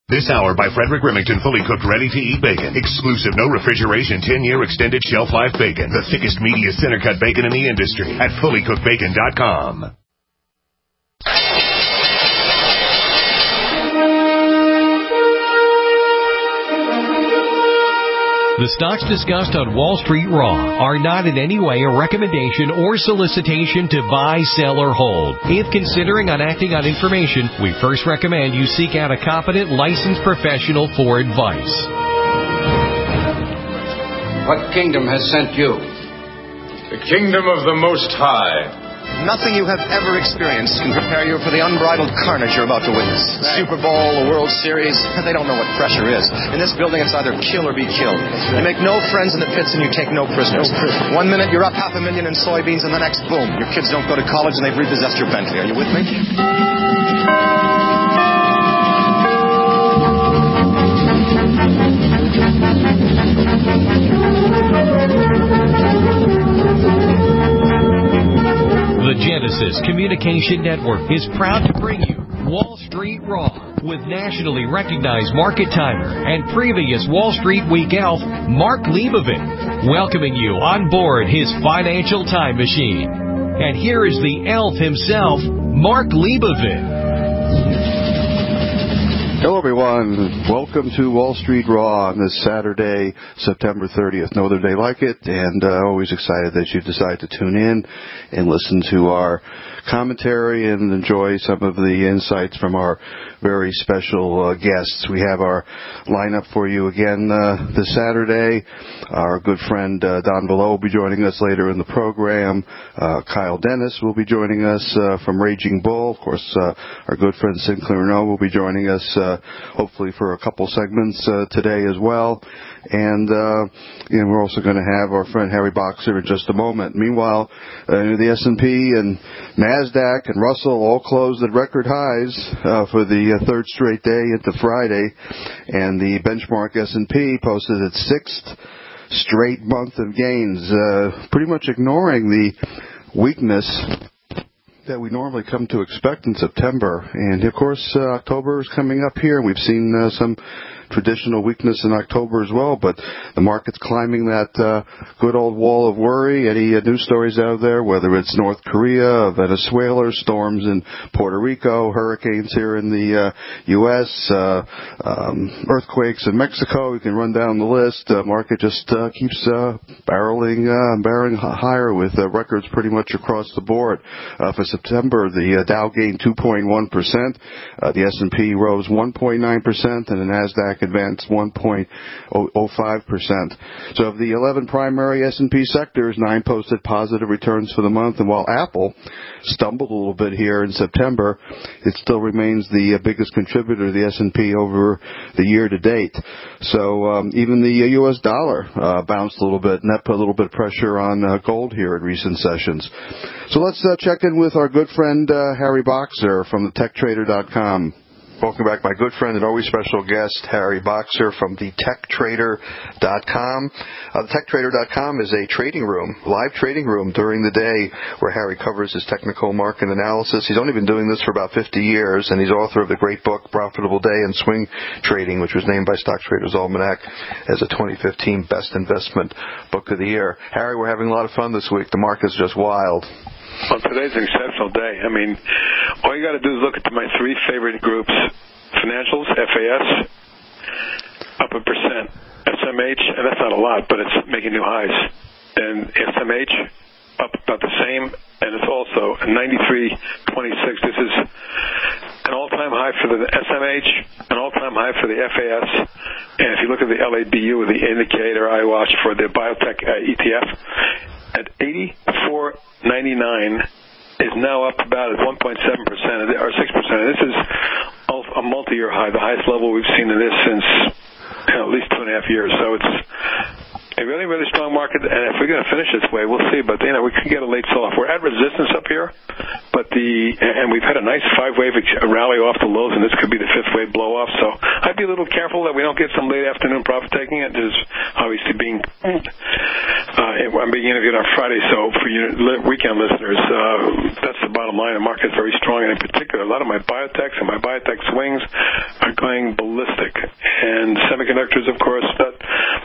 This hour by Frederick Remington, fully cooked, ready-to-eat bacon. Exclusive, no refrigeration, 10-year extended shelf life bacon. The thickest, meatiest, center-cut bacon in the industry at fullycookedbacon.com. The stocks discussed on Wall Street Raw are not in any way a recommendation or solicitation to buy, sell, or hold. If considering on acting on information, we first recommend you seek out a competent, licensed professional for advice. What kingdom has sent you? The kingdom of the Most High. Nothing you have ever experienced can prepare you for the unbridled carnage you're about to witness. The Super Bowl, the World Series, they don't know what pressure is. In this building, it's either kill or be killed. You make no friends in the pits and you take no prisoners. 1 minute, you're up $500,000 in soybeans, and the next, boom, your kids don't go to college and they've repossessed your Bentley. Are you with me? The Genesis Communication Network is proud to bring you Wall Street Raw with nationally recognized market timer and previous Wall Street Week elf, Mark Leibovit, welcoming you on board his financial time machine. And here is the elf himself, Mark Leibovit. Hello, everyone. Welcome to Wall Street Raw on this Saturday, September 30th. No other day like it, and always excited that you decide to tune in and listen to our commentary and enjoy some of the insights from our very special guests. We have our lineup for you again this Saturday. Our good friend Don Velo will be joining us later in the program. Kyle Dennis will be joining us from Raging Bull. Of course, our good friend Sinclair will be joining us hopefully for a couple segments today as well. And we're also going to have our friend Harry Boxer in just a moment. Meanwhile, the S&P and NASDAQ and Russell all closed at record highs for the third straight day into Friday. And the benchmark S&P posted its sixth straight month of gains, pretty much ignoring the weakness that we normally come to expect in September. And, of course, October is coming up here, and we've seen some traditional weakness in October as well, but the market's climbing that good old wall of worry. Any news stories out there, whether it's North Korea, Venezuela, storms in Puerto Rico, hurricanes here in the U.S., earthquakes in Mexico, we can run down the list. The market just keeps barreling higher with records pretty much across the board. For September, the Dow gained 2.1%, the S&P rose 1.9%, and the NASDAQ advanced 1.05%. So of the 11 primary S&P sectors, 9 posted positive returns for the month, and while Apple stumbled a little bit here in September, it still remains the biggest contributor to the S&P over the year to date. So even the U.S. dollar bounced a little bit, and that put a little bit of pressure on gold here in recent sessions. So let's check in with our good friend Harry Boxer from thetechtrader.com. Welcome back, my good friend and always special guest, Harry Boxer from thetechtrader.com. Thetechtrader.com is a trading room, live trading room during the day where Harry covers his technical market analysis. He's only been doing this for about 50 years, and he's author of the great book, Profitable Day and Swing Trading, which was named by Stock Traders Almanac as a 2015 Best Investment Book of the Year. Harry, we're having a lot of fun this week. The market's just wild. Well, today's an exceptional day. I mean, all you got to do is look at my three favorite groups. Financials, FAS, up 1%. SMH, and that's not a lot, but it's making new highs. And SMH, up about the same, and it's also 93.26. This is an all-time high for the SMH, an all-time high for the FAS. And if you look at the LABU, the indicator I watch for the biotech ETF, at 84.99 is now up about 1.7% or 6%. This is a multi-year high, the highest level we've seen in this since at least 2.5 years. So a really, really strong market, and if we're going to finish this way, we'll see. But, we could get a late sell-off. We're at resistance up here, and we've had a nice 5-wave rally off the lows, and this could be the 5th wave blow-off. So I'd be a little careful that we don't get some late afternoon profit taking. It is obviously I'm being interviewed on Friday, so for you weekend listeners, that's the bottom line. The market's very strong, and in particular, a lot of my biotechs and my biotech swings are going ballistic. And semiconductors, of course, but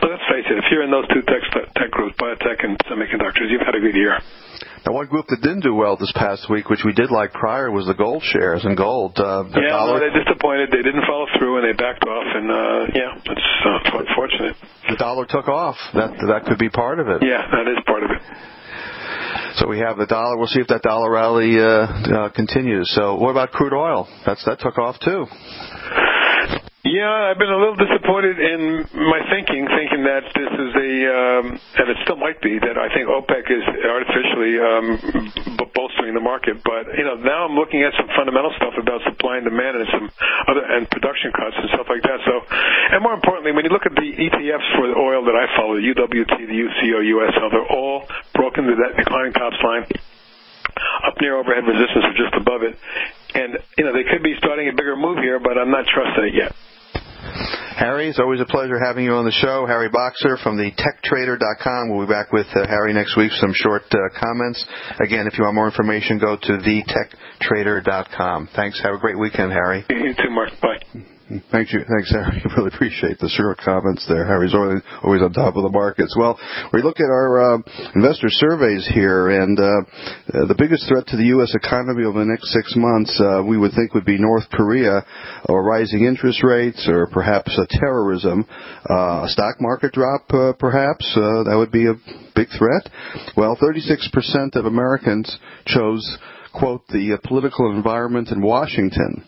let's face it, if you're in those two tech groups, biotech and semiconductors, you've had a good year. Now, one group that didn't do well this past week, which we did like prior, was the gold shares. And gold, they're disappointed. They didn't follow through, and they backed off. And it's unfortunate. The dollar took off. That could be part of it. Yeah, that is part of it. So we have the dollar. We'll see if that dollar rally continues. So what about crude oil? That took off too. Yeah, I've been a little disappointed in my thinking that this is and it still might be, that I think OPEC is artificially bolstering the market. But, now I'm looking at some fundamental stuff about supply and demand and some and production cuts and stuff like that. So, and more importantly, when you look at the ETFs for the oil that I follow, the UWT, the UCO, USL, they're all broken to that declining tops line, up near overhead resistance or just above it. And, they could be starting a bigger move here, but I'm not trusting it yet. Harry, it's always a pleasure having you on the show. Harry Boxer from the TechTrader.com. We'll be back with Harry next week, some short comments. Again, if you want more information, go to TheTechTrader.com. Thanks. Have a great weekend, Harry. You too, Mark. Bye. Thanks, Harry. I really appreciate the short comments there. Harry's always on top of the markets. Well, we look at our investor surveys here, and the biggest threat to the U.S. economy over the next 6 months, we would think, would be North Korea, or rising interest rates, or perhaps terrorism, a stock market drop, perhaps. That would be a big threat. Well, 36% of Americans chose, quote, the political environment in Washington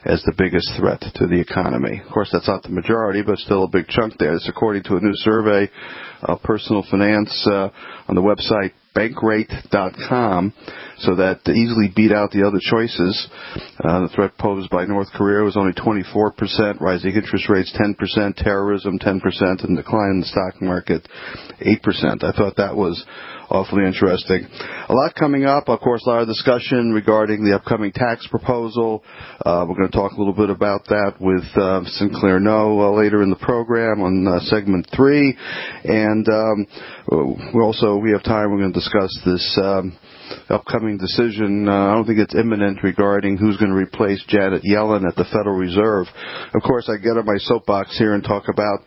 as the biggest threat to the economy. Of course, that's not the majority, but still a big chunk there. It's according to a new survey of personal finance on the website bankrate.com, so that easily beat out the other choices. The threat posed by North Korea was only 24%, rising interest rates 10%, terrorism 10%, and decline in the stock market 8%. I thought that was awfully interesting. A lot coming up. Of course, a lot of discussion regarding the upcoming tax proposal. We're going to talk a little bit about that with Sinclair later in the program on segment 3. And we have time. We're going to discuss this upcoming decision. I don't think it's imminent regarding who's going to replace Janet Yellen at the Federal Reserve. Of course, I get on my soapbox here and talk about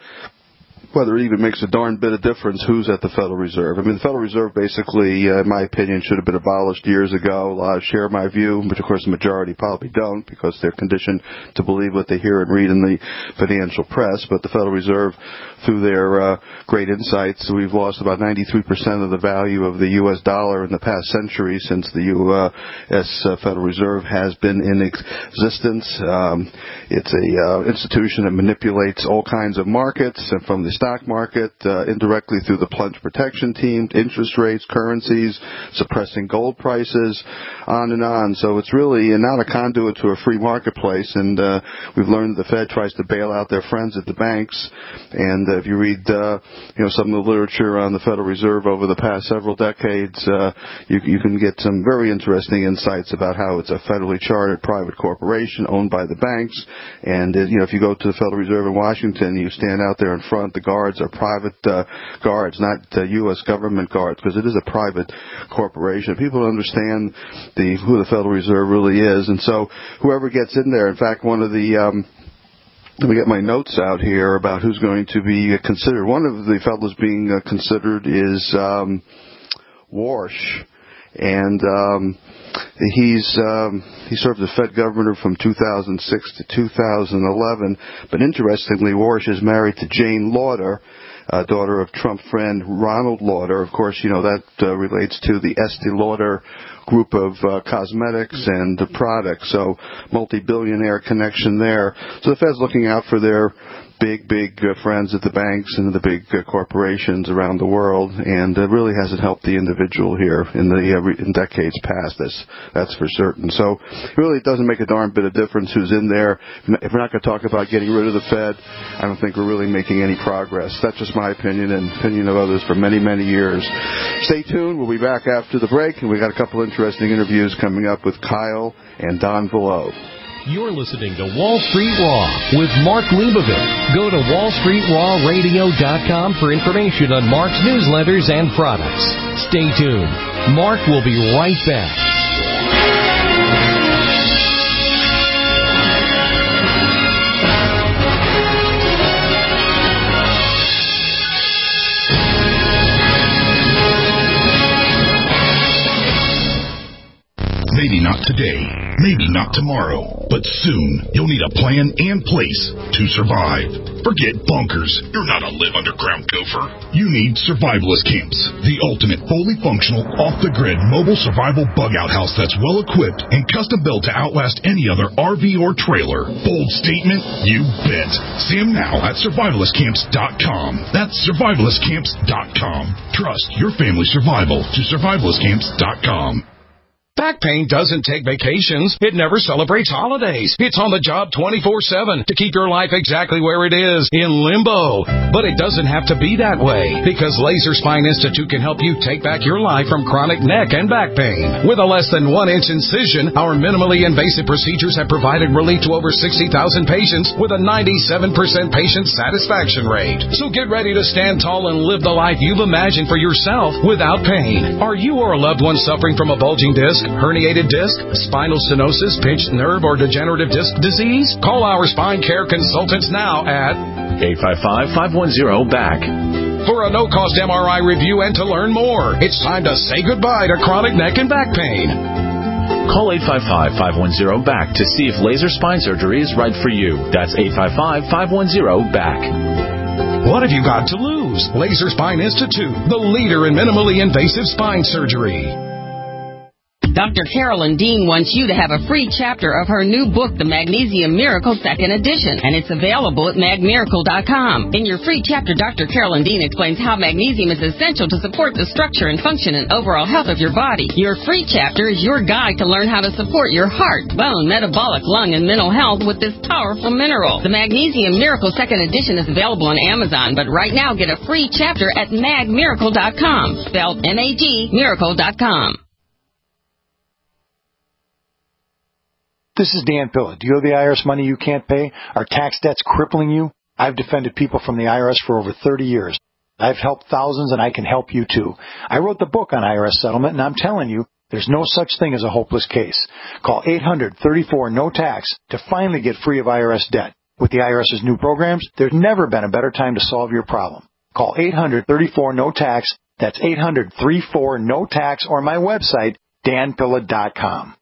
whether it even makes a darn bit of difference who's at the Federal Reserve. I mean, the Federal Reserve basically, in my opinion, should have been abolished years ago. A lot share my view, but of course the majority probably don't, because they're conditioned to believe what they hear and read in the financial press. But the Federal Reserve, through their great insights, we've lost about 93% of the value of the U.S. dollar in the past century since the U.S. Federal Reserve has been in existence. It's a institution that manipulates all kinds of markets, and from the stock market, indirectly through the plunge protection team, interest rates, currencies, suppressing gold prices, on and on. So it's really not a conduit to a free marketplace, and we've learned that the Fed tries to bail out their friends at the banks. And if you read some of the literature on the Federal Reserve over the past several decades, you can get some very interesting insights about how it's a federally chartered private corporation owned by the banks. And if you go to the Federal Reserve in Washington, you stand out there in front, the guards are private guards, not U.S. government guards, because it is a private corporation. People don't understand who the Federal Reserve really is. And so whoever gets in there, in fact, one of the let me get my notes out here about who's going to be considered. One of the fellows being considered is Warsh, and he served as Fed governor from 2006 to 2011. But interestingly, Warsh is married to Jane Lauder, daughter of Trump friend Ronald Lauder. Of course, that relates to the Estee Lauder group of cosmetics and products, so multi-billionaire connection there. So the Fed's looking out for their big friends at the banks and the big corporations around the world, and it really hasn't helped the individual here in decades past. That's for certain. So really, it doesn't make a darn bit of difference who's in there. If we're not going to talk about getting rid of the Fed, I don't think we're really making any progress. That's just my opinion and opinion of others for many years. Stay tuned. We'll be back after the break, and we got a couple interesting interviews coming up with Kyle and Don Below. You're listening to Wall Street Raw with Mark Leibovit. Go to wallstreetradio.com for information on Mark's newsletters and products. Stay tuned. Mark will be right back. Maybe not today, maybe not tomorrow, but soon you'll need a plan and place to survive. Forget bunkers. You're not a live underground gopher. You need survivalist camps, the ultimate fully functional, off-the-grid mobile survival bug-out house that's well-equipped and custom-built to outlast any other RV or trailer. Bold statement? You bet. See them now at survivalistcamps.com. That's survivalistcamps.com. Trust your family's survival to survivalistcamps.com. Back pain doesn't take vacations. It never celebrates holidays. It's on the job 24/7 to keep your life exactly where it is, in limbo. But it doesn't have to be that way, because Laser Spine Institute can help you take back your life from chronic neck and back pain. With a less than 1-inch incision, our minimally invasive procedures have provided relief to over 60,000 patients with a 97% patient satisfaction rate. So get ready to stand tall and live the life you've imagined for yourself without pain. Are you or a loved one suffering from a bulging disc, herniated disc, spinal stenosis, pinched nerve, or degenerative disc disease? Call our spine care consultants now at 855-510-BACK. For a no-cost MRI review and to learn more. It's time to say goodbye to chronic neck and back pain. Call 855-510-BACK to see if laser spine surgery is right for you. That's 855-510-BACK. What have you got to lose? Laser Spine Institute, the leader in minimally invasive spine surgery. Dr. Carolyn Dean wants you to have a free chapter of her new book, The Magnesium Miracle 2nd Edition, and it's available at magmiracle.com. In your free chapter, Dr. Carolyn Dean explains how magnesium is essential to support the structure and function and overall health of your body. Your free chapter is your guide to learn how to support your heart, bone, metabolic, lung, and mental health with this powerful mineral. The Magnesium Miracle 2nd Edition is available on Amazon, but right now get a free chapter at magmiracle.com, spelled M-A-G, miracle.com. This is Dan Pilla. Do you owe the IRS money you can't pay? Are tax debts crippling you? I've defended people from the IRS for over 30 years. I've helped thousands, and I can help you too. I wrote the book on IRS settlement, and I'm telling you, there's no such thing as a hopeless case. Call 800-34-NO-TAX to finally get free of IRS debt. With the IRS's new programs, there's never been a better time to solve your problem. Call 800-34-NO-TAX. That's 800-34-NO-TAX, or my website, danpilla.com.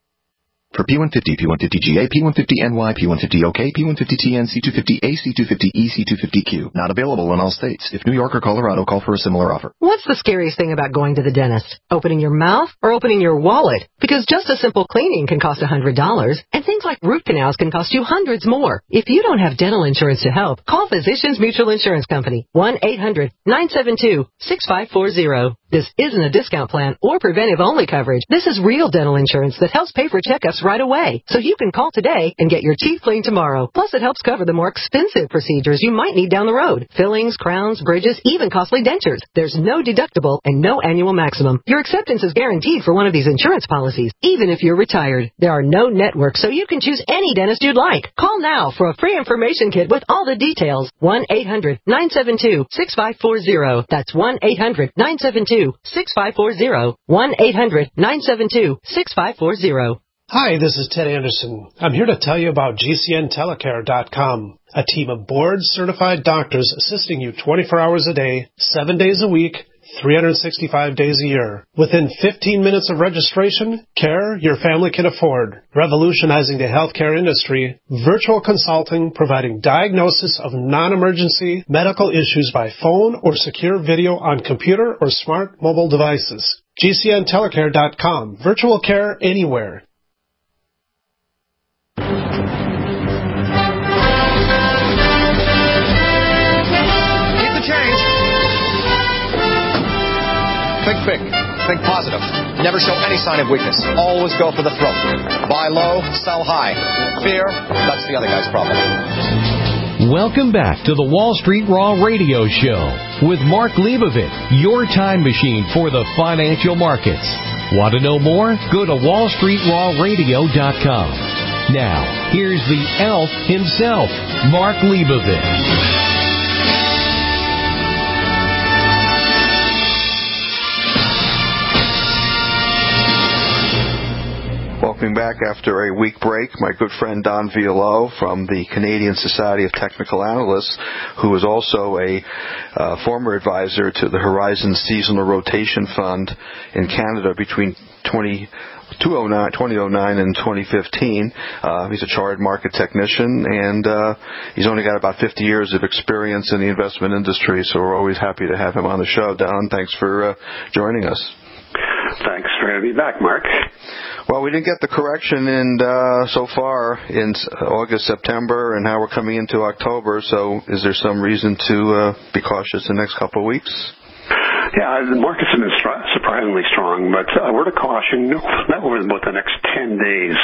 For P150, P150GA, P150NY, P150OK, P150TN, C250A, C250E, C250Q. Not available in all states. If New York or Colorado, call for a similar offer. What's the scariest thing about going to the dentist? Opening your mouth or opening your wallet? Because just a simple cleaning can cost $100, and things like root canals can cost you hundreds more. If you don't have dental insurance to help, call Physicians Mutual Insurance Company, 1-800-972-6540. This isn't a discount plan or preventive-only coverage. This is real dental insurance that helps pay for checkups right away. So you can call today and get your teeth cleaned tomorrow. Plus, it helps cover the more expensive procedures you might need down the road. Fillings, crowns, bridges, even costly dentures. There's no deductible and no annual maximum. Your acceptance is guaranteed for one of these insurance policies, even if you're retired. There are no networks, so you can choose any dentist you'd like. Call now for a free information kit with all the details. 1-800-972-6540. That's 1-800-972-6540. 1-800-972-6540. Hi, this is Ted Anderson. I'm here to tell you about GCNtelecare.com, a team of board-certified doctors assisting you 24 hours a day, 7 days a week, 365 days a year. Within 15 minutes of registration, care your family can afford. Revolutionizing the healthcare industry, virtual consulting providing diagnosis of non-emergency medical issues by phone or secure video on computer or smart mobile devices. GCNtelecare.com. Virtual care anywhere. Think positive. Never show any sign of weakness. Always go for the throat. Buy low, sell high. Fear, that's the other guy's problem. Welcome back to the Wall Street Raw Radio Show with Mark Leibovit, your time machine for the financial markets. Want to know more? Go to wallstreetrawradio.com. Now, here's the elf himself, Mark Leibovit. Welcome back after a week break. My good friend Don VIALOUX from the Canadian Society of Technical Analysts, who is also a former advisor to the Horizon Seasonal Rotation Fund in Canada between 2009 and 2015. He's a chartered market technician, and he's only got about 50 years of experience in the investment industry, so we're always happy to have him on the show. Don, thanks for joining us. Thanks for having me back, Mark. Well, we didn't get the correction so far in August, September, and now we're coming into October, so is there some reason to be cautious the next couple of weeks? Yeah, the market's been surprisingly strong, but a word of caution, not over about the next 10 days.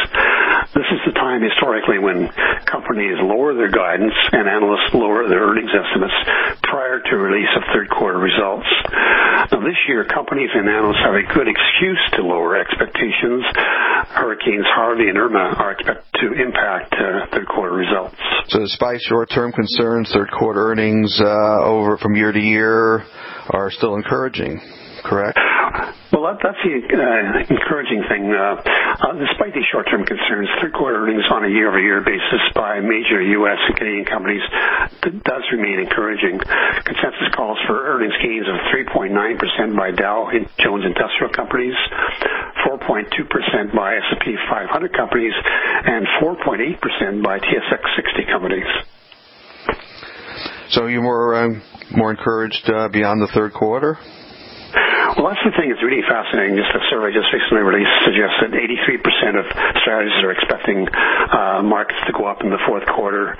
This is the time historically when companies lower their guidance and analysts lower their earnings estimates prior to release of third quarter results. Now, this year, companies and analysts have a good excuse to lower expectations. Hurricanes Harvey and Irma are expected to impact third quarter results. So despite short-term concerns, third quarter earnings over from year to year are still encouraging, correct? Well, that's the encouraging thing. Despite these short-term concerns, third quarter earnings on a year-over-year basis by major U.S. and Canadian companies does remain encouraging. Consensus calls for earnings gains of 3.9% by Dow Jones Industrial Companies, 4.2% by S&P 500 companies, and 4.8% by TSX 60 companies. So you're more encouraged beyond the third quarter? Well, that's the thing. It's really fascinating. Just a survey just recently released suggests that 83% of strategists are expecting markets to go up in the fourth quarter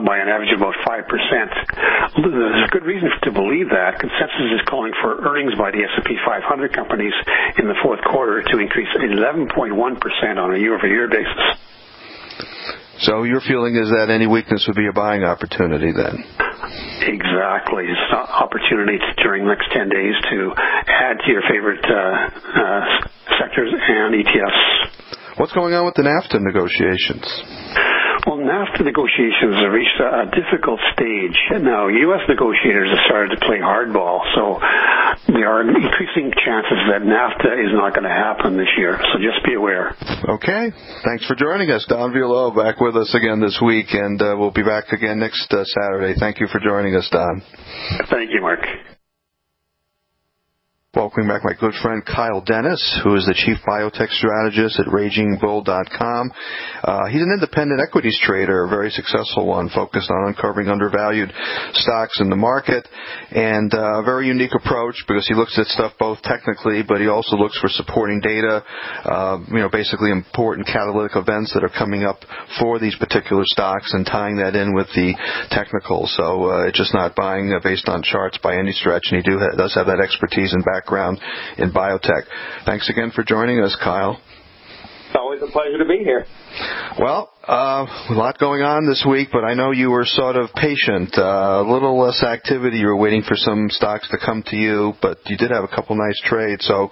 by an average of about 5%. There's a good reason to believe that. Consensus is calling for earnings by the S&P 500 companies in the fourth quarter to increase 11.1% on a year-over-year basis. So your feeling is that any weakness would be a buying opportunity then? Exactly. It's an opportunity during the next 10 days to add to your favorite sectors and ETFs. What's going on with the NAFTA negotiations? Well, NAFTA negotiations have reached a difficult stage. Now, U.S. negotiators have started to play hardball, so there are increasing chances that NAFTA is not going to happen this year, so just be aware. Okay. Thanks for joining us. Don VIALOUX back with us again this week, and we'll be back again next Saturday. Thank you for joining us, Don. Thank you, Mark. Welcoming back my good friend Kyle Dennis, who is the Chief Biotech Strategist at RagingBull.com. He's an independent equities trader, a very successful one, focused on uncovering undervalued stocks in the market, and a very unique approach because he looks at stuff both technically, but he also looks for supporting data, basically important catalytic events that are coming up for these particular stocks and tying that in with the technicals. So it's just not buying based on charts by any stretch, and he does have that expertise and background in biotech. Thanks again for joining us, Kyle. It's always a pleasure to be here. Well, a lot going on this week, but I know you were sort of patient. A little less activity. You were waiting for some stocks to come to you, but you did have a couple nice trades, so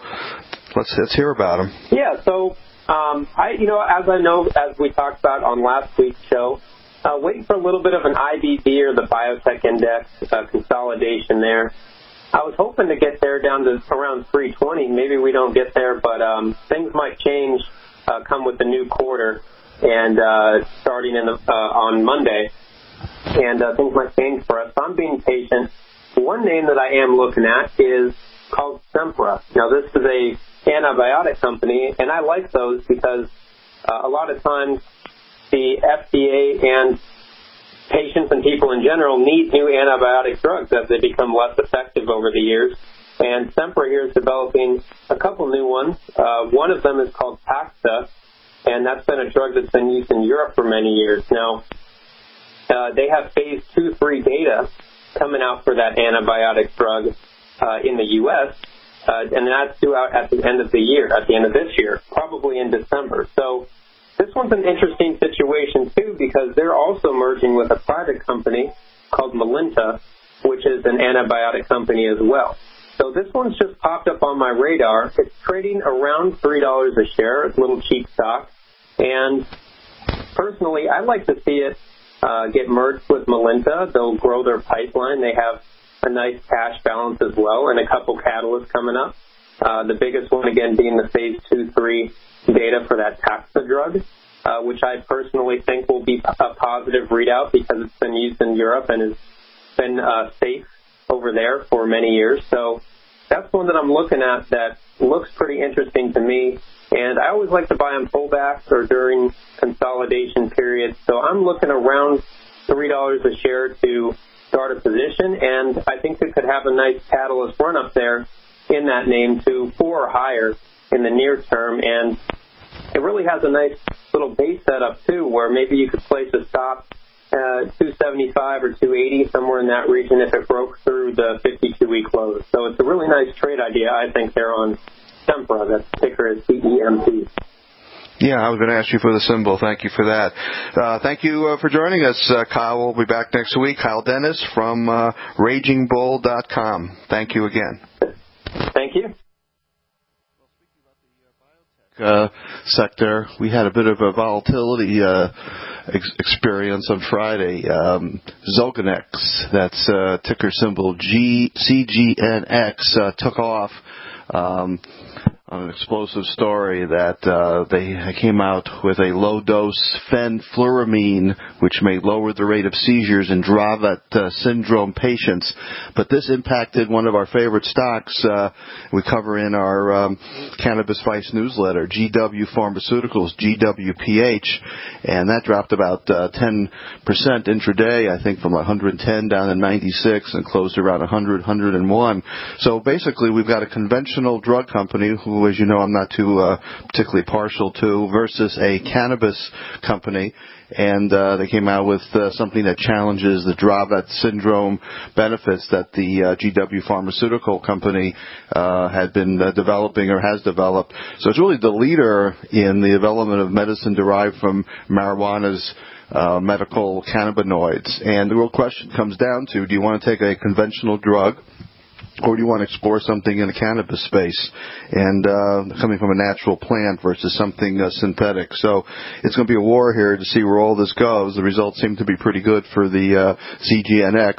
let's hear about them. Yeah, so as we talked about on last week's show, waiting for a little bit of an IBD or the biotech index consolidation there. I was hoping to get there down to around 320. Maybe we don't get there, but things might change come with the new quarter and starting on Monday, and things might change for us. So I'm being patient. One name that I am looking at is called Sempra. Now, this is a antibiotic company, and I like those because a lot of times the FDA and patients and people in general need new antibiotic drugs as they become less effective over the years. And Sempra here is developing a couple new ones. One of them is called Paxta, and that's been a drug that's been used in Europe for many years. Now, they have phase 2-3 data coming out for that antibiotic drug in the U.S., and that's due out at the end of this year, probably in December. So this one's an interesting situation, too, because they're also merging with a private company called Melinta, which is an antibiotic company as well. So this one's just popped up on my radar. It's trading around $3 a share. It's a little cheap stock. And personally, I'd like to see it get merged with Melinta. They'll grow their pipeline. They have a nice cash balance as well and a couple catalysts coming up. The biggest one, again, being the phase 2-3 data for that Paxta drug, which I personally think will be a positive readout because it's been used in Europe and has been safe over there for many years. So that's one that I'm looking at that looks pretty interesting to me. And I always like to buy on pullbacks or during consolidation periods. So I'm looking around $3 a share to start a position, and I think it could have a nice catalyst run up there in that name to 4 or higher in the near term. And it really has a nice little base setup, too, where maybe you could place a stop 275 or 280, somewhere in that region if it broke through the 52-week lows. So it's a really nice trade idea, I think, there on Sempra. That ticker is CEMP. Yeah, I was going to ask you for the symbol. Thank you for that. Thank you for joining us, Kyle. We'll be back next week. Kyle Dennis from RagingBull.com. Thank you again. Thank you. Sector, we had a bit of a volatility experience on Friday. Zoganex, that's ticker symbol CGNX, took off on an explosive story that they came out with a low-dose fenfluramine, which may lower the rate of seizures in Dravet syndrome patients. But this impacted one of our favorite stocks we cover in our Cannabis Vice newsletter, GW Pharmaceuticals, GWPH, and that dropped about 10% intraday, I think from 110 down to 96 and closed around 100, 101. So basically we've got a conventional drug company who, as you know, I'm not too particularly partial to, versus a cannabis company. And they came out with something that challenges the Dravet syndrome benefits that the GW Pharmaceutical Company had been developing or has developed. So it's really the leader in the development of medicine derived from marijuana's medical cannabinoids. And the real question comes down to, do you want to take a conventional drug, or do you want to explore something in the cannabis space and coming from a natural plant versus something synthetic? So it's going to be a war here to see where all this goes. The results seem to be pretty good for the CGNX,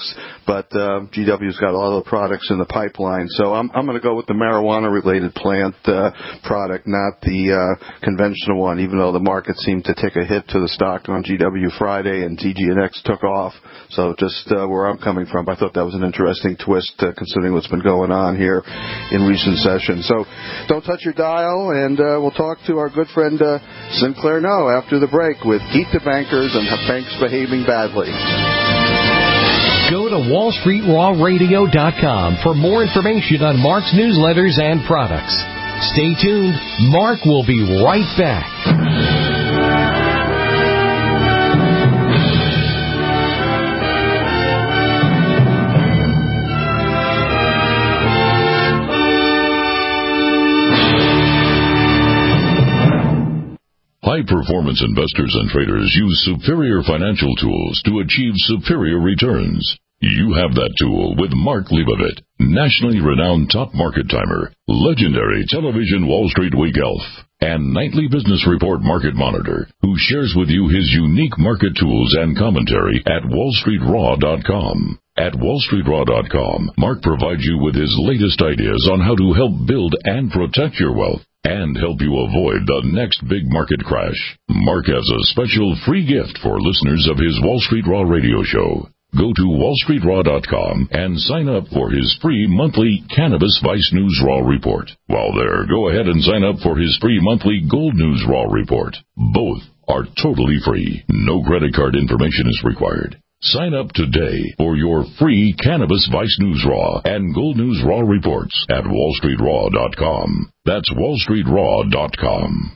but GW's got a lot of the products in the pipeline. So I'm going to go with the marijuana-related plant product, not the conventional one, even though the market seemed to take a hit to the stock on GW Friday and CGNX took off. So just where I'm coming from, I thought that was an interesting twist considering what's been going on here in recent sessions. So don't touch your dial, and we'll talk to our good friend Sinclair No after the break with Eat the Bankers and Banks Behaving Badly. Go to WallStreetRawRadio.com for more information on Mark's newsletters and products. Stay tuned. Mark will be right back. High-performance investors and traders use superior financial tools to achieve superior returns. You have that tool with Mark Leibovit, nationally renowned top market timer, legendary television Wall Street Week elf, and nightly business report market monitor, who shares with you his unique market tools and commentary at WallStreetRaw.com. At WallStreetRaw.com, Mark provides you with his latest ideas on how to help build and protect your wealth and help you avoid the next big market crash. Mark has a special free gift for listeners of his Wall Street Raw radio show. Go to wallstreetraw.com and sign up for his free monthly Cannabis Vice News Raw Report. While there, go ahead and sign up for his free monthly Gold News Raw Report. Both are totally free. No credit card information is required. Sign up today for your free Cannabis Vice News Raw and Gold News Raw Reports at wallstreetraw.com. That's wallstreetraw.com.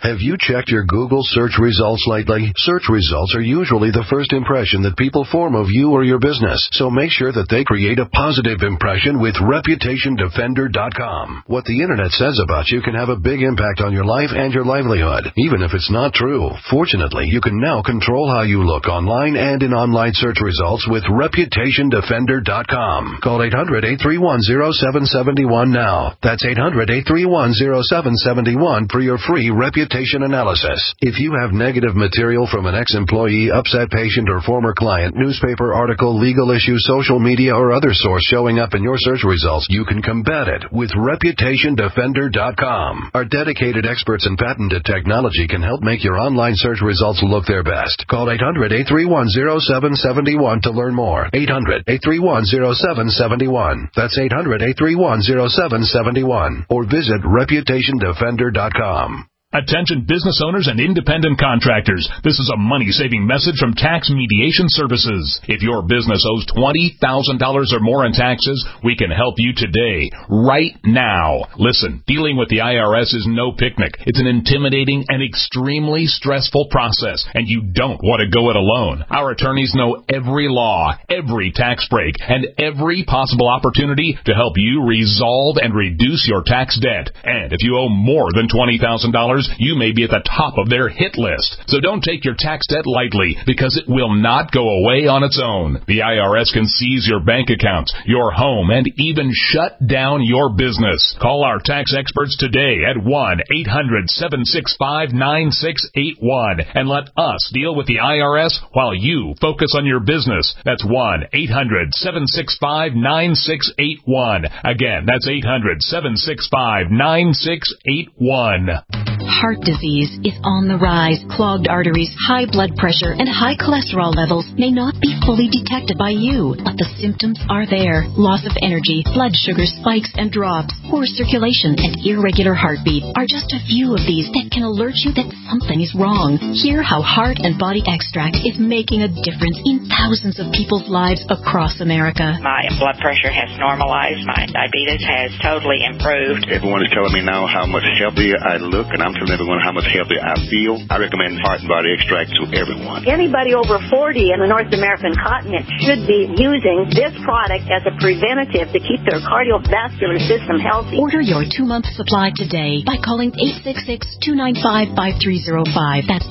Have you checked your Google search results lately? Search results are usually the first impression that people form of you or your business, so make sure that they create a positive impression with ReputationDefender.com. What the Internet says about you can have a big impact on your life and your livelihood, even if it's not true. Fortunately, you can now control how you look online and in online search results with ReputationDefender.com. Call 800-831-0771 now. That's 800-831-0771 for your free reputation analysis. If you have negative material from an ex-employee, upset patient, or former client, newspaper article, legal issue, social media, or other source showing up in your search results, you can combat it with ReputationDefender.com. Our dedicated experts in patented technology can help make your online search results look their best. Call 800-831-0771 to learn more. 800-831-0771. That's 800-831-0771. Or visit ReputationDefender.com. Attention business owners and independent contractors. This is a money-saving message from Tax Mediation Services. If your business owes $20,000 or more in taxes, we can help you today, right now. Listen, dealing with the IRS is no picnic. It's an intimidating and extremely stressful process, and you don't want to go it alone. Our attorneys know every law, every tax break, and every possible opportunity to help you resolve and reduce your tax debt. And if you owe more than $20,000, you may be at the top of their hit list. So don't take your tax debt lightly, because it will not go away on its own. The IRS can seize your bank accounts, your home, and even shut down your business. Call our tax experts today at 1-800-765-9681 and let us deal with the IRS while you focus on your business. That's 1-800-765-9681. Again, that's 800-765-9681. Heart disease is on the rise. Clogged arteries, high blood pressure, and high cholesterol levels may not be fully detected by you, but the symptoms are there. Loss of energy, blood sugar spikes and drops, poor circulation, and irregular heartbeat are just a few of these that can alert you that something is wrong. Hear how Heart and Body Extract is making a difference in thousands of people's lives across America. My blood pressure has normalized. My diabetes has totally improved. Everyone is telling me now how much healthier I look, and I'm telling everyone how much healthier I feel. I recommend Heart and Body Extract to everyone. Anybody over 40 in the North American continent should be using this product as a preventative to keep their cardiovascular system healthy. Order your 2-month supply today by calling 866-295-5305. That's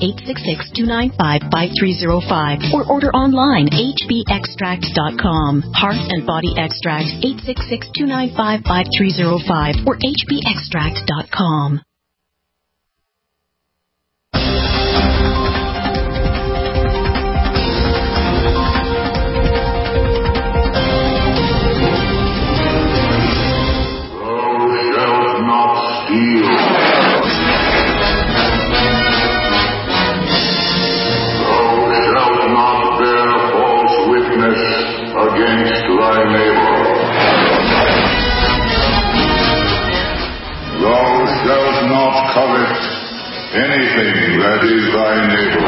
866-295-5305. Or order online, hbextract.com. Heart and Body Extract, 866-295-5305 or hbextract.com. Against thy neighbor. Thou shalt not covet anything that is thy neighbor.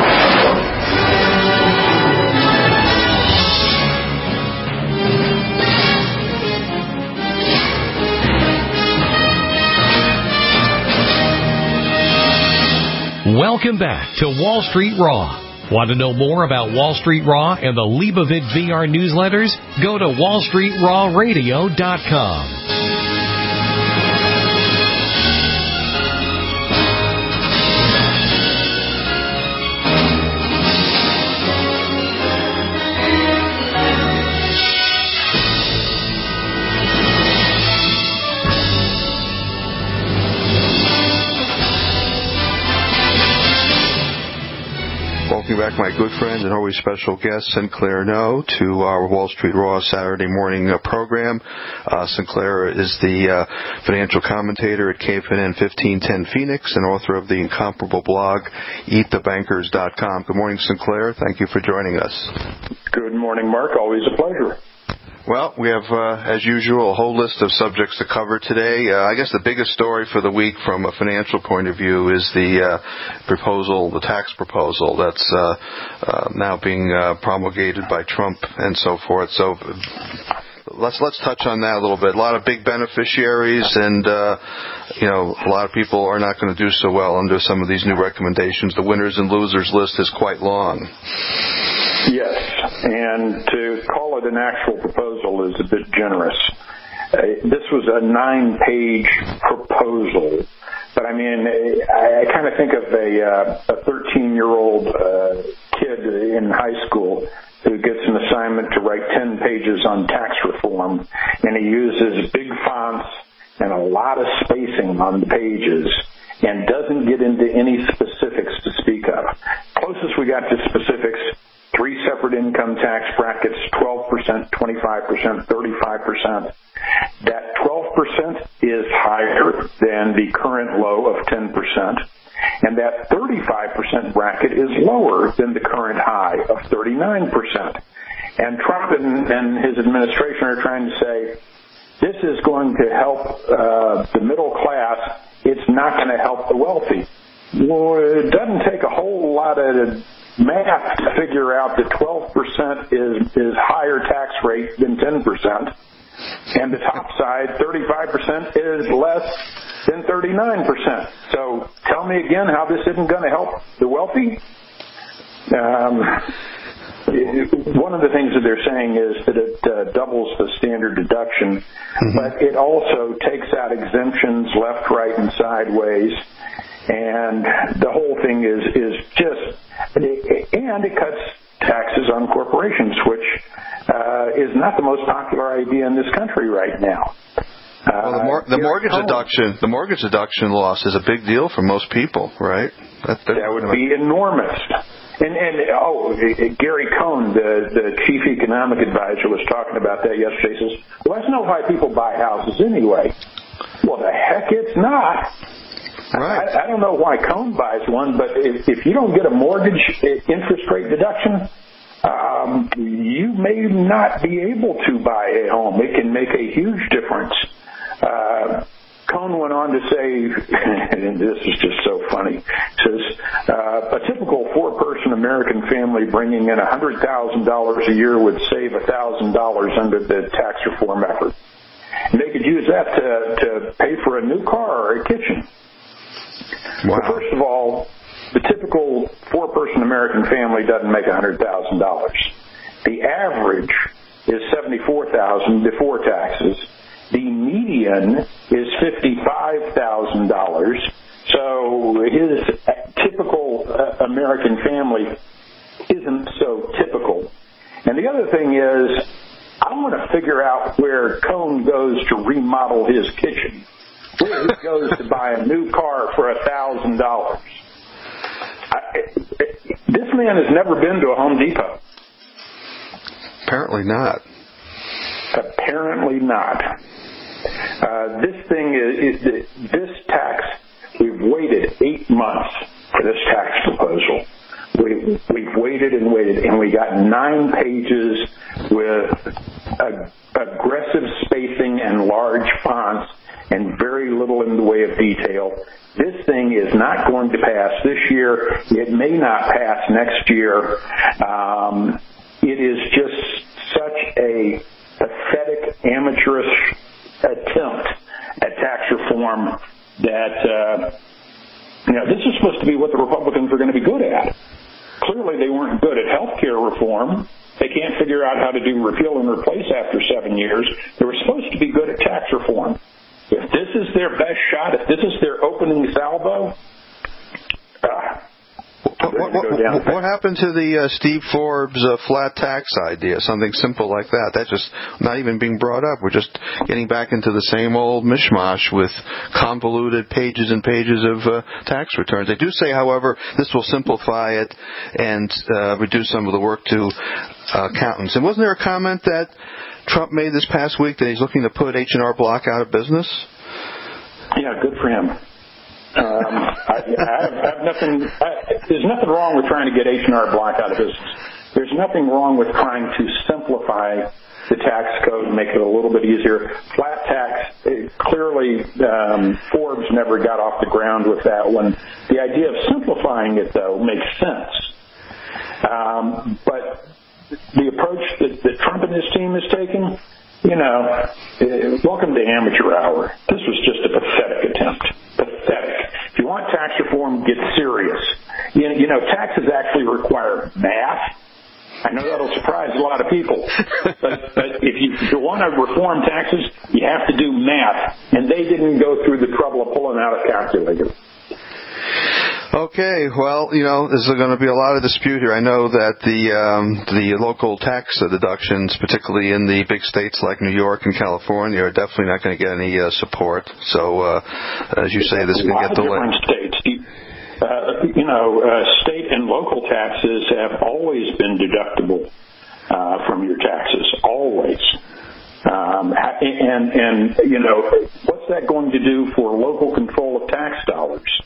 Welcome back to Wall Street Raw. Want to know more about Wall Street Raw and the Leibovit VR newsletters? Go to wallstreetrawradio.com. Welcome back my good friend and always special guest, Sinclair No, to our Wall Street Raw Saturday morning program. Sinclair is the financial commentator at KFNN 1510 Phoenix and author of the incomparable blog, EatTheBankers.com. Good morning, Sinclair. Thank you for joining us. Good morning, Mark. Always a pleasure. Well, we have, as usual, a whole list of subjects to cover today. I guess the biggest story for the week from a financial point of view is the proposal, the tax proposal that's now being promulgated by Trump and so forth. So let's touch on that a little bit. A lot of big beneficiaries and, a lot of people are not going to do so well under some of these new recommendations. The winners and losers list is quite long. Yes, and to call it an actual proposal is a bit generous. This was a 9-page proposal, but I mean, I kind of think of a 13-year-old kid in high school who gets an assignment to write 10 pages on tax reform, and he uses big fonts and a lot of spacing on the pages and doesn't get into any specifics to speak of. Closest we got to specifics, 3 separate income tax brackets, 12%, 25%, 35%. That 12% is higher than the current low of 10%, and that 35% bracket is lower than the current high of 39%. And Trump and his administration are trying to say, this is going to help the middle class. It's not going to help the wealthy. Well, it doesn't take a whole lot of math to figure out that 12% is higher tax rate than 10%, and the top side, 35%, is less than 39%. So tell me again how this isn't going to help the wealthy? One of the things that they're saying is that it doubles the standard deduction, but it also takes out exemptions left, right, and sideways. And the whole thing is just, and it cuts taxes on corporations, which is not the most popular idea in this country right now. Well, the mortgage deduction loss is a big deal for most people, right? That would be enormous. And Gary Cohn, the chief economic advisor, was talking about that yesterday. He says, well, that's not why people buy houses anyway. Well, the heck it's not. Right. I don't know why Cohn buys one, but if you don't get a mortgage interest rate deduction, you may not be able to buy a home. It can make a huge difference. Cohn went on to say, and this is just so funny, says, a typical 4-person American family bringing in $100,000 a year would save $1,000 under the tax reform effort. And they could use that to pay for a new car or a kitchen. Wow. Well, first of all, the typical 4-person American family doesn't make $100,000. The average is $74,000 before taxes. The median is $55,000. So his typical American family isn't so typical. And the other thing is, I want to figure out where Cohn goes to remodel his kitchen. Where he goes to buy a new car for $1,000. This man has never been to a Home Depot. Apparently not. Apparently not. This thing is this tax. We've waited 8 months for this tax proposal. We've waited and waited, and we got 9 pages with aggressive spacing and large fonts and very little in the way of detail. This thing is not going to pass this year. It may not pass next year. It is just such a pathetic, amateurish attempt at tax reform that, this is supposed to be what the Republicans are going to be good at. Clearly they weren't good at health care reform. They can't figure out how to do repeal and replace after 7 years. They were supposed to be good at tax reform. If this is their best shot, if this is their opening salvo, What happened to the Steve Forbes flat tax idea? Something simple like that. That's just not even being brought up. We're just getting back into the same old mishmash with convoluted pages and pages of tax returns. They do say, however, this will simplify it and reduce some of the work to accountants. And wasn't there a comment that Trump made this past week that he's looking to put H&R Block out of business? Yeah, good for him. I have nothing. There's nothing wrong with trying to get H&R Block out of business. There's nothing wrong with trying to simplify the tax code and make it a little bit easier. Flat tax, clearly Forbes never got off the ground with that one. The idea of simplifying it, though, makes sense. But the approach that Trump and his team is taking, welcome to amateur hour. This was just a pathetic attempt. Pathetic. If you want tax reform, get serious. Taxes actually require math. I know that'll surprise a lot of people. But if you want to reform taxes, you have to do math. And they didn't go through the trouble of pulling out a calculator. Okay, well, there's going to be a lot of dispute here. I know that the local tax deductions, particularly in the big states like New York and California, are definitely not going to get any support. So, as you say, this is going to get delayed. A lot of different states. State and local taxes have always been deductible from your taxes, always. What's that going to do for local control of tax dollars?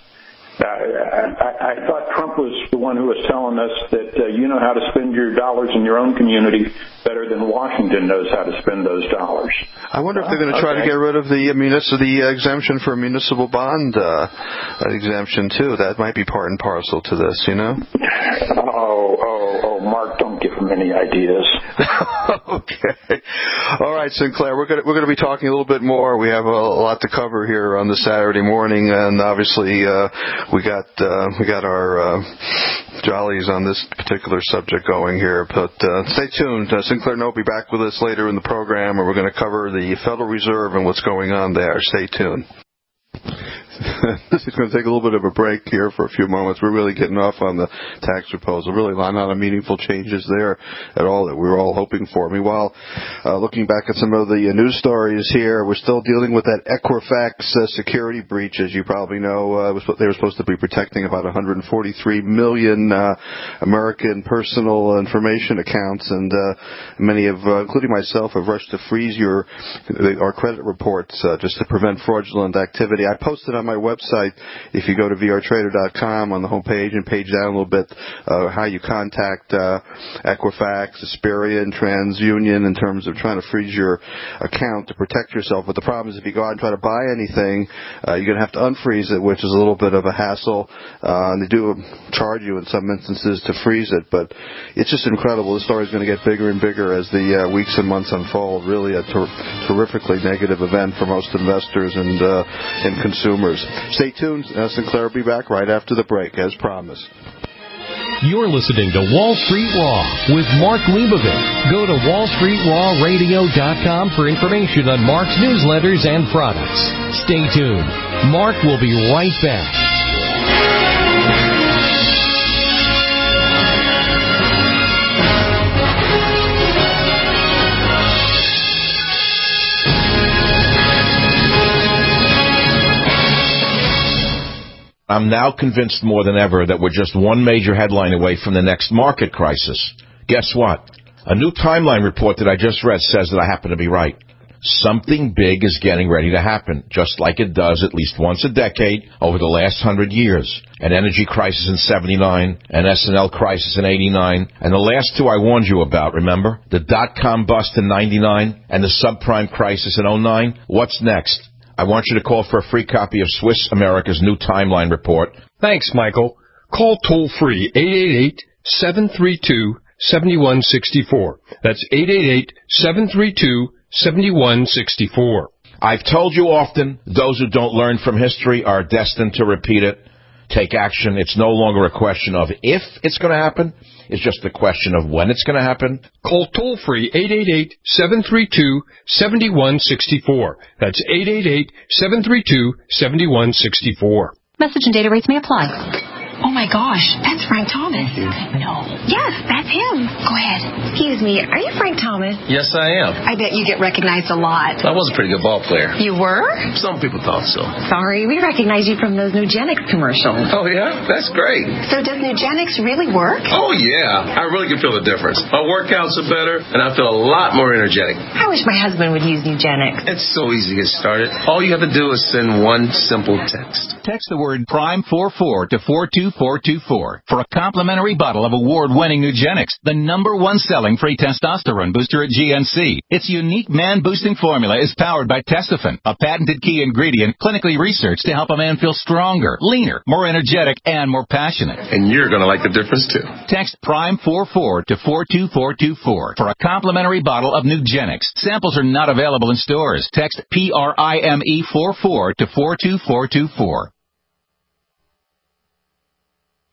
I thought Trump was the one who was telling us that you know how to spend your dollars in your own community better than Washington knows how to spend those dollars. I wonder if they're going to try to get rid of the exemption for municipal bond exemption, too. That might be part and parcel to this, Oh, Mark, don't give him any ideas. Okay. All right, Sinclair, we're going to be talking a little bit more. We have a lot to cover here on this Saturday morning, and obviously we got our jollies on this particular subject going here. But stay tuned. Sinclair Note will be back with us later in the program, and we're going to cover the Federal Reserve and what's going on there. Stay tuned. This is going to take a little bit of a break here for a few moments. We're really getting off on the tax proposal. Really not a meaningful changes there at all that we were all hoping for. Meanwhile, looking back at some of the news stories here, we're still dealing with that Equifax security breach. As you probably know, they were supposed to be protecting about 143 million American personal information accounts, and many of, including myself, have rushed to freeze our credit reports just to prevent fraudulent activity. I posted on my website, if you go to vrtrader.com on the home page and page down a little bit, how you contact Equifax, Experian, TransUnion in terms of trying to freeze your account to protect yourself. But the problem is if you go out and try to buy anything, you're going to have to unfreeze it, which is a little bit of a hassle. And they do charge you in some instances to freeze it. But it's just incredible. This story is going to get bigger and bigger as the weeks and months unfold. Really a terrifically negative event for most investors and consumers. Stay tuned. Sinclair will be back right after the break, as promised. You're listening to Wall Street Raw with Mark Leibovit. Go to wallstreetradio.com for information on Mark's newsletters and products. Stay tuned. Mark will be right back. I'm now convinced more than ever that we're just one major headline away from the next market crisis. Guess what? A new timeline report that I just read says that I happen to be right. Something big is getting ready to happen, just like it does at least once a decade over the last 100 years. An energy crisis in 79, an S&L crisis in 89, and the last two I warned you about, remember? The dot-com bust in 99 and the subprime crisis in 09. What's next? I want you to call for a free copy of Swiss America's new timeline report. Thanks, Michael. Call toll-free 888-732-7164. That's 888-732-7164. I've told you often, those who don't learn from history are destined to repeat it. Take action. It's no longer a question of if it's going to happen. It's just a question of when it's going to happen. Call toll-free 888-732-7164. That's 888-732-7164. Message and data rates may apply. Oh, my gosh. That's Frank Thomas. No. Yes, that's him. Go ahead. Excuse me. Are you Frank Thomas? Yes, I am. I bet you get recognized a lot. I was a pretty good ball player. You were? Some people thought so. Sorry, we recognize you from those Nugenix commercials. Oh, yeah? That's great. So does Nugenix really work? Oh, yeah. I really can feel the difference. My workouts are better, and I feel a lot more energetic. I wish my husband would use Nugenix. It's so easy to get started. All you have to do is send one simple text. Text the word PRIME44 to 42424 for a complimentary bottle of award-winning Nugenix, the #1 selling free testosterone booster at GNC. Its unique man-boosting formula is powered by Testofen, a patented key ingredient clinically researched to help a man feel stronger, leaner, more energetic, and more passionate. And you're going to like the difference, too. Text PRIME44 to 42424 for a complimentary bottle of Nugenix. Samples are not available in stores. Text PRIME44 to 42424.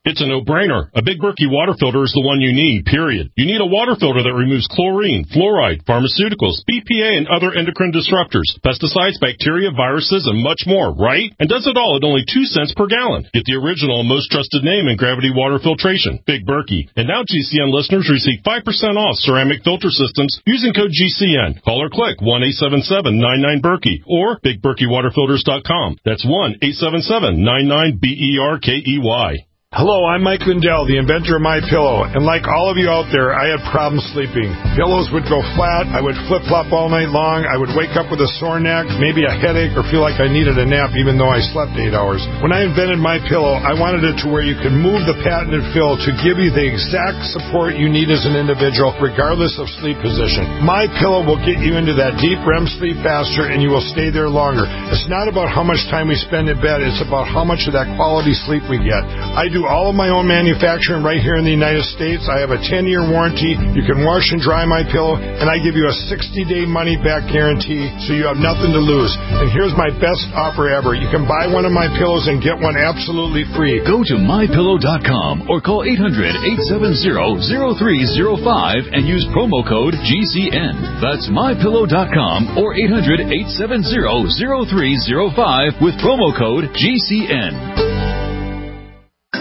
It's a no-brainer. A Big Berkey water filter is the one you need, period. You need a water filter that removes chlorine, fluoride, pharmaceuticals, BPA, and other endocrine disruptors, pesticides, bacteria, viruses, and much more, right? And does it all at only 2 cents per gallon. Get the original and most trusted name in gravity water filtration, Big Berkey. And now GCN listeners receive 5% off ceramic filter systems using code GCN. Call or click 1-877-99-BERKEY or BigBerkeyWaterFilters.com. That's 1-877-99-BERKEY. Hello, I'm Mike Lindell, the inventor of MyPillow, and like all of you out there, I had problems sleeping. Pillows would go flat, I would flip-flop all night long, I would wake up with a sore neck, maybe a headache, or feel like I needed a nap even though I slept 8 hours. When I invented MyPillow, I wanted it to where you could move the patented fill to give you the exact support you need as an individual, regardless of sleep position. MyPillow will get you into that deep REM sleep faster, and you will stay there longer. It's not about how much time we spend in bed, it's about how much of that quality sleep we get. I do all of my own manufacturing right here in the United States. I have a 10-year warranty. You can wash and dry my pillow, and I give you a 60-day money-back guarantee, so you have nothing to lose. And here's my best offer ever. You can buy one of my pillows and get one absolutely free. Go to mypillow.com or call 800-870-0305 and use promo code GCN. That's mypillow.com or 800-870-0305 with promo code GCN.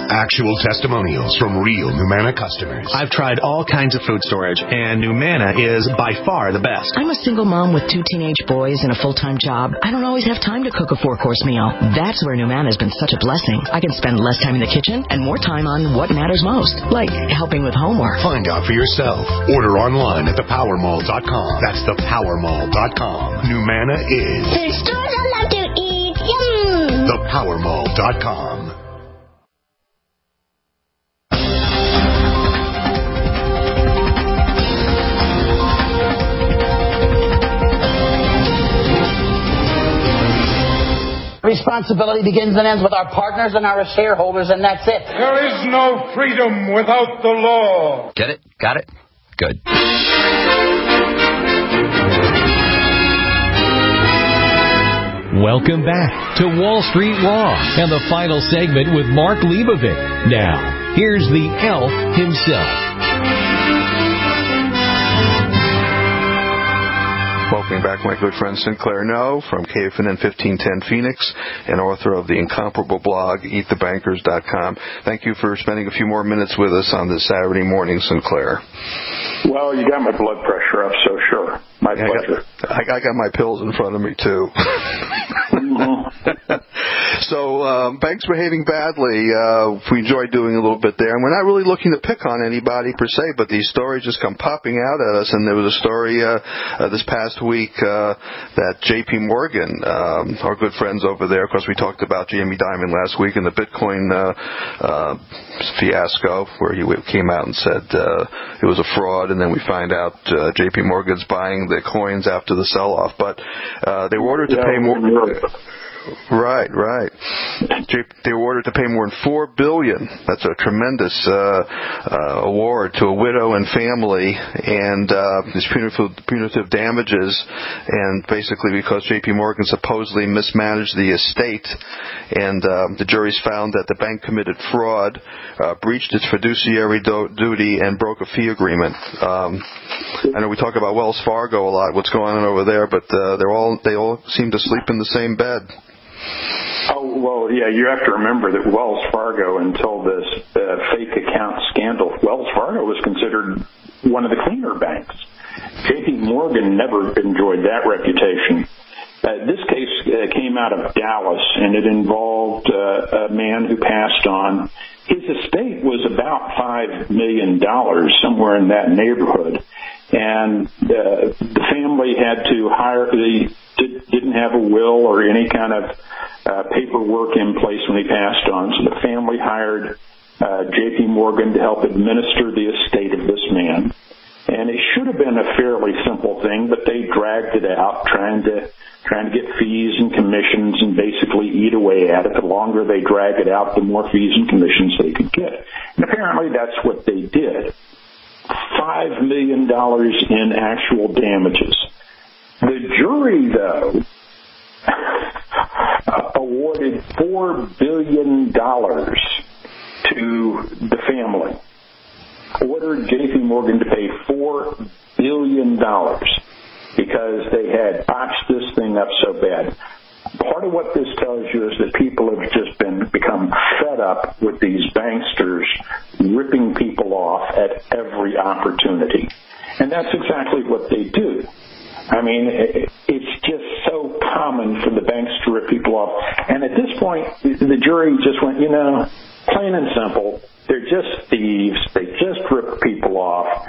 Actual testimonials from real Numana customers. I've tried all kinds of food storage, and Numana is by far the best. I'm a single mom with 2 teenage boys and a full-time job. I don't always have time to cook a 4-course meal. That's where Numana has been such a blessing. I can spend less time in the kitchen and more time on what matters most, like helping with homework. Find out for yourself. Order online at thepowermall.com. That's thepowermall.com. Numana is the stores I love to eat. Yum! Thepowermall.com. Responsibility begins and ends with our partners and our shareholders, and that's it. There is no freedom without the law. Get it? Got it? Good. Welcome back to Wall Street Raw and the final segment with Mark Leibovit. Now, here's the elf himself. Welcome back, my good friend Sinclair No from KFNN 1510 Phoenix and author of the incomparable blog, EatTheBankers.com. Thank you for spending a few more minutes with us on this Saturday morning, Sinclair. Well, you got my blood pressure up, so sure. My pleasure. I got my pills in front of me, too. So, banks behaving badly. We enjoyed doing a little bit there. And we're not really looking to pick on anybody per se, but these stories just come popping out at us. And there was a story this past week that J.P. Morgan, our good friends over there, of course, we talked about Jamie Dimon last week and the Bitcoin fiasco, where he came out and said it was a fraud, and then we find out J.P. Morgan's buying the coins after the sell-off. But they were ordered to pay more. Right. They were ordered to pay more than $4 billion. That's a tremendous award to a widow and family, and these punitive damages, and basically because J.P. Morgan supposedly mismanaged the estate, and the juries found that the bank committed fraud, breached its fiduciary duty, and broke a fee agreement. I know we talk about Wells Fargo a lot, what's going on over there, but they all seem to sleep in the same bed. Oh, Well, yeah, you have to remember that Wells Fargo, until this fake account scandal, Wells Fargo was considered one of the cleaner banks. J.P. Morgan never enjoyed that reputation. This case came out of Dallas, and it involved a man who passed on. His estate was about $5 million, somewhere in that neighborhood. And the family had to hire, they didn't have a will or any kind of paperwork in place when he passed on. So the family hired J.P. Morgan to help administer the estate of this man. And it should have been a fairly simple thing, but they dragged it out, trying to get fees and commissions and basically eat away at it. The longer they drag it out, the more fees and commissions they could get. And apparently that's what they did. $5 million in actual damages. The jury, though, awarded $4 billion to the family. Ordered J.P. Morgan to pay $4 billion because they had botched this thing up so bad. Part of what this tells you is that people have just become fed up with these banksters ripping people off at every opportunity. And that's exactly what they do. I mean, it's just so common for the banks to rip people off. And at this point, the jury just went, plain and simple, they're just thieves. They just rip people off.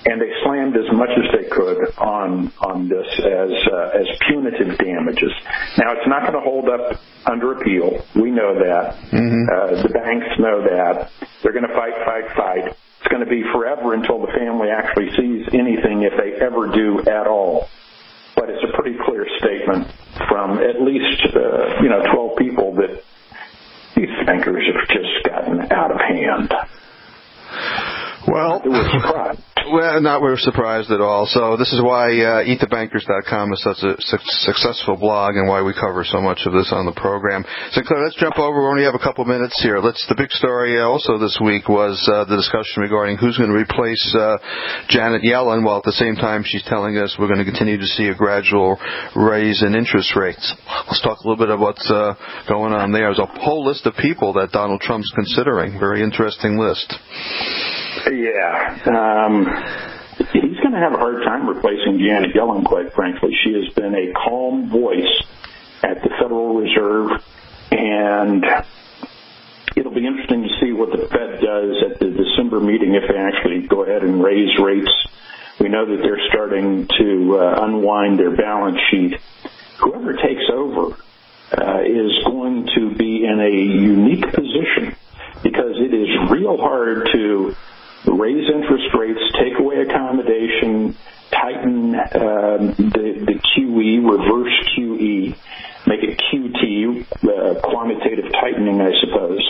And they slammed as much as they could on this as punitive damages. Now, it's not going to hold up under appeal. We know that. Mm-hmm. The banks know that. They're going to fight. It's going to be forever until the family actually sees anything, if they ever do at all. But it's a pretty clear statement from at least 12 people that these bankers have just gotten out of hand. Well, we're surprised. We're surprised at all. So this is why EatTheBankers.com is such a successful blog and why we cover so much of this on the program. Sinclair, let's jump over. We only have a couple minutes here. The big story also this week was the discussion regarding who's going to replace Janet Yellen, while at the same time she's telling us we're going to continue to see a gradual raise in interest rates. Let's talk a little bit about what's going on there. There's a whole list of people that Donald Trump's considering. Very interesting list. Yeah. He's going to have a hard time replacing Janet Yellen, quite frankly. She has been a calm voice at the Federal Reserve, and it'll be interesting to see what the Fed does at the December meeting if they actually go ahead and raise rates. We know that they're starting to unwind their balance sheet. Whoever takes over is going to be in a unique position because it is real hard to raise interest rates, take away accommodation, tighten the QE, reverse QE, make it QT, quantitative tightening, I suppose.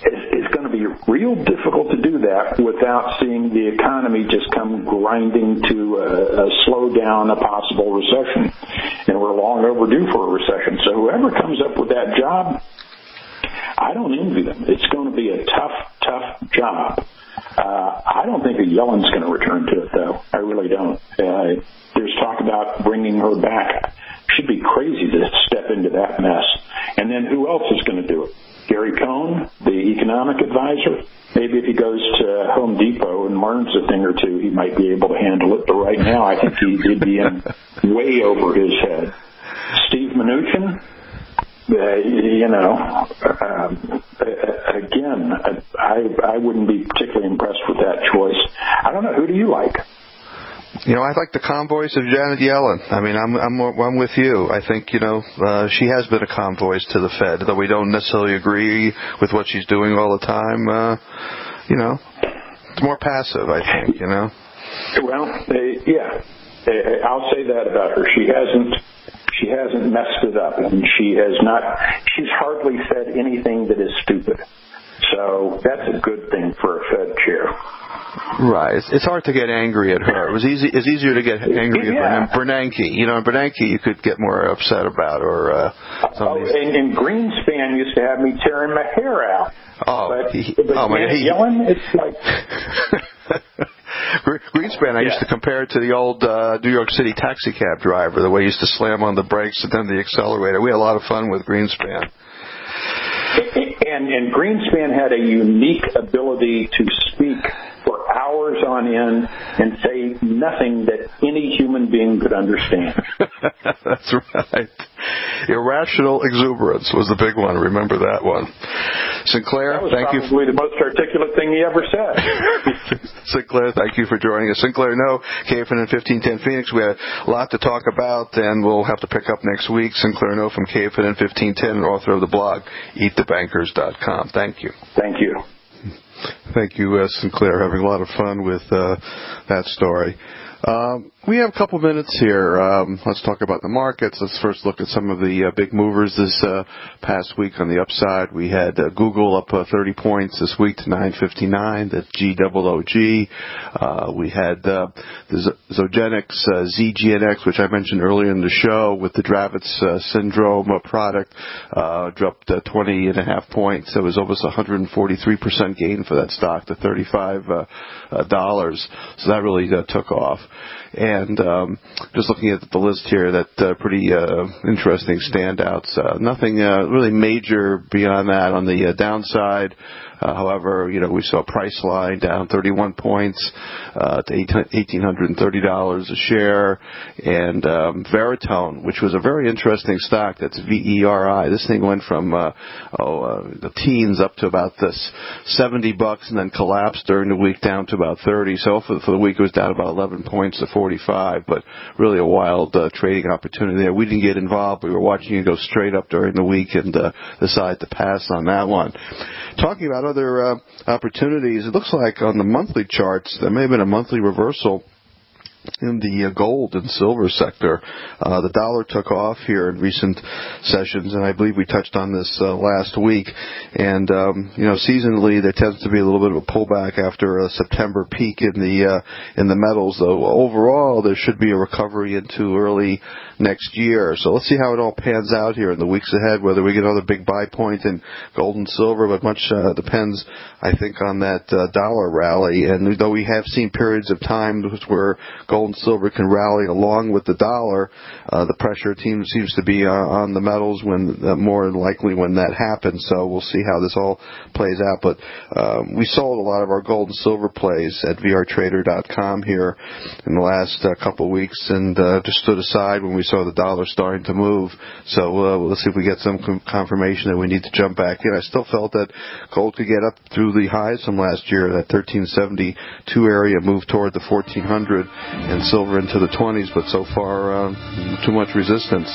It's going to be real difficult to do that without seeing the economy just come grinding to a slowdown, a possible recession. And we're long overdue for a recession. So whoever comes up with that job, I don't envy them. It's going to be a tough job. I don't think that Yellen's going to return to it, though. I really don't. There's talk about bringing her back. She'd be crazy to step into that mess. And then who else is going to do it? Gary Cohn, the economic advisor? Maybe if he goes to Home Depot and learns a thing or two, he might be able to handle it. But right now, I think he'd be in way over his head. Steve Mnuchin? Again, I wouldn't be particularly impressed with that choice. I don't know. Who do you like? I like the calm voice of Janet Yellen. I mean, I'm with you. I think, she has been a calm voice to the Fed, though we don't necessarily agree with what she's doing all the time. It's more passive, I think, Well, yeah. I'll say that about her. She hasn't messed it up, and she's hardly said anything that is stupid. So that's a good thing for a Fed chair. Right. It's hard to get angry at her. It's easier to get angry at Bernanke. Bernanke you could get more upset about. And Greenspan used to have me tearing my hair out. Oh, but Yellen, it's like... Greenspan, I used to compare it to the old New York City taxi cab driver, the way he used to slam on the brakes and then the accelerator. We had a lot of fun with Greenspan. And Greenspan had a unique ability to speak for hours on end and say nothing that any human being could understand. That's right. Irrational exuberance was the big one. Remember that one. Sinclair, thank you. That was probably the most articulate thing he ever said. Sinclair, thank you for joining us. Sinclair, no, KFN 1510 Phoenix. We had a lot to talk about, and we'll have to pick up next week. Sinclair No from KFN 1510 and author of the blog, EatTheBankers.com. Thank you. Thank you. Thank you, Sinclair. Having a lot of fun with that story. We have a couple minutes here. Let's talk about the markets. Let's first look at some of the big movers this past week on the upside. We had Google up 30 points this week to 959. That's GOOG. We had the Zogenix ZGNX, which I mentioned earlier in the show, with the Dravet's syndrome product, dropped 20.5 points. It was almost 143% gain for that stock to $35. So that really took off. And just looking at the list here, that pretty interesting standouts. Nothing really major beyond that on the downside. However, we saw Priceline down 31 points to $1,830 a share, and Veritone, which was a very interesting stock. That's VERI. This thing went from the teens up to about $70, and then collapsed during the week down to about 30. So for the week, it was down about 11 points to 45. But really a wild trading opportunity there. We didn't get involved. We were watching it go straight up during the week and decided to pass on that one. Talking about other opportunities, it looks like on the monthly charts there may have been a monthly reversal in the gold and silver sector. The dollar took off here in recent sessions, and I believe we touched on this last week. And seasonally there tends to be a little bit of a pullback after a September peak in the metals. Though overall there should be a recovery into early next year. So let's see how it all pans out here in the weeks ahead, whether we get another big buy point in gold and silver, but much depends, I think, on that dollar rally. And though we have seen periods of time where gold and silver can rally along with the dollar, the pressure seems to be on the metals more than likely when that happens. So we'll see how this all plays out. But we sold a lot of our gold and silver plays at vrtrader.com here in the last couple of weeks, and just stood aside when we saw the dollar starting to move. So let's see if we get some confirmation that we need to jump back in. I still felt that gold could get up through the highs from last year, that 1372 area, move toward the 1400, and silver into the 20s, but so far too much resistance.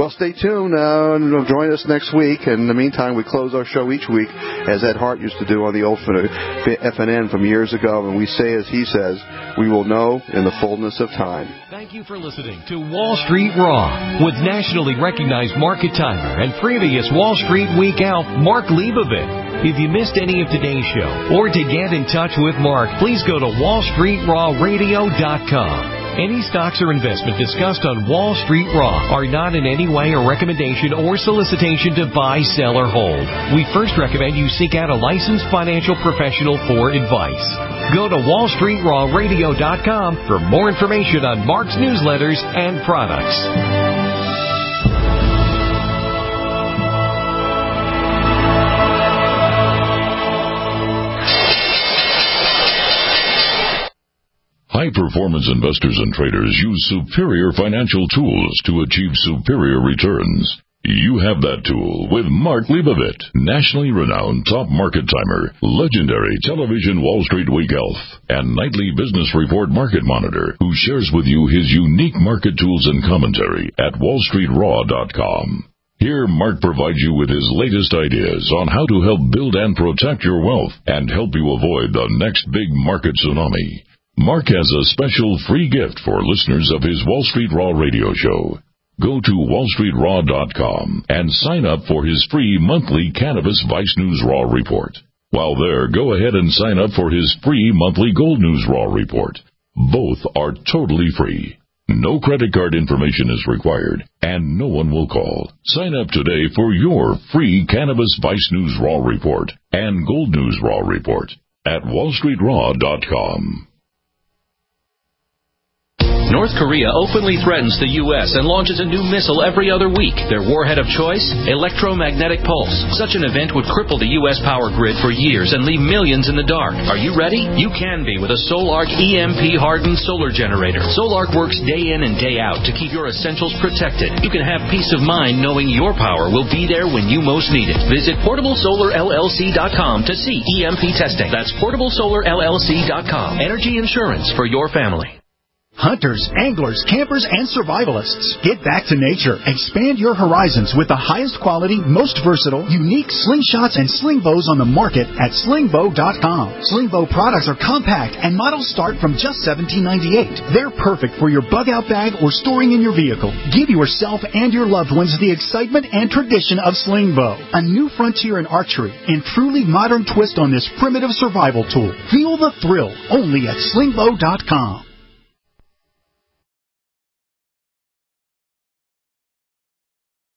Well, stay tuned. Join us next week. In the meantime, we close our show each week, as Ed Hart used to do on the old FNN from years ago, and we say as he says, we will know in the fullness of time. Thank you for listening to Wall Street Raw with nationally recognized market timer and previous Wall Street Week Elf, Mark Leibovit. If you missed any of today's show or to get in touch with Mark, please go to wallstreetrawradio.com. Any stocks or investment discussed on Wall Street Raw are not in any way a recommendation or solicitation to buy, sell, or hold. We first recommend you seek out a licensed financial professional for advice. Go to wallstreetrawradio.com for more information on Mark's newsletters and products. High-performance investors and traders use superior financial tools to achieve superior returns. You have that tool with Mark Leibovit, nationally renowned top market timer, legendary television Wall Street Week elf, and nightly business report market monitor, who shares with you his unique market tools and commentary at wallstreetraw.com. Here, Mark provides you with his latest ideas on how to help build and protect your wealth and help you avoid the next big market tsunami. Mark has a special free gift for listeners of his Wall Street Raw radio show. Go to wallstreetraw.com and sign up for his free monthly Cannabis Vice News Raw report. While there, go ahead and sign up for his free monthly Gold News Raw report. Both are totally free. No credit card information is required, and no one will call. Sign up today for your free Cannabis Vice News Raw report and Gold News Raw report at wallstreetraw.com. North Korea openly threatens the U.S. and launches a new missile every other week. Their warhead of choice? Electromagnetic pulse. Such an event would cripple the U.S. power grid for years and leave millions in the dark. Are you ready? You can be with a Solarc EMP-hardened solar generator. Solarc works day in and day out to keep your essentials protected. You can have peace of mind knowing your power will be there when you most need it. Visit PortableSolarLLC.com to see EMP testing. That's PortableSolarLLC.com. Energy insurance for your family. Hunters, anglers, campers, and survivalists, get back to nature. Expand your horizons with the highest quality, most versatile, unique slingshots and sling bows on the market at slingbow.com. Slingbow products are compact and models start from just $17.98. They're perfect for your bug-out bag or storing in your vehicle. Give yourself and your loved ones the excitement and tradition of Slingbow, a new frontier in archery and truly modern twist on this primitive survival tool. Feel the thrill only at slingbow.com.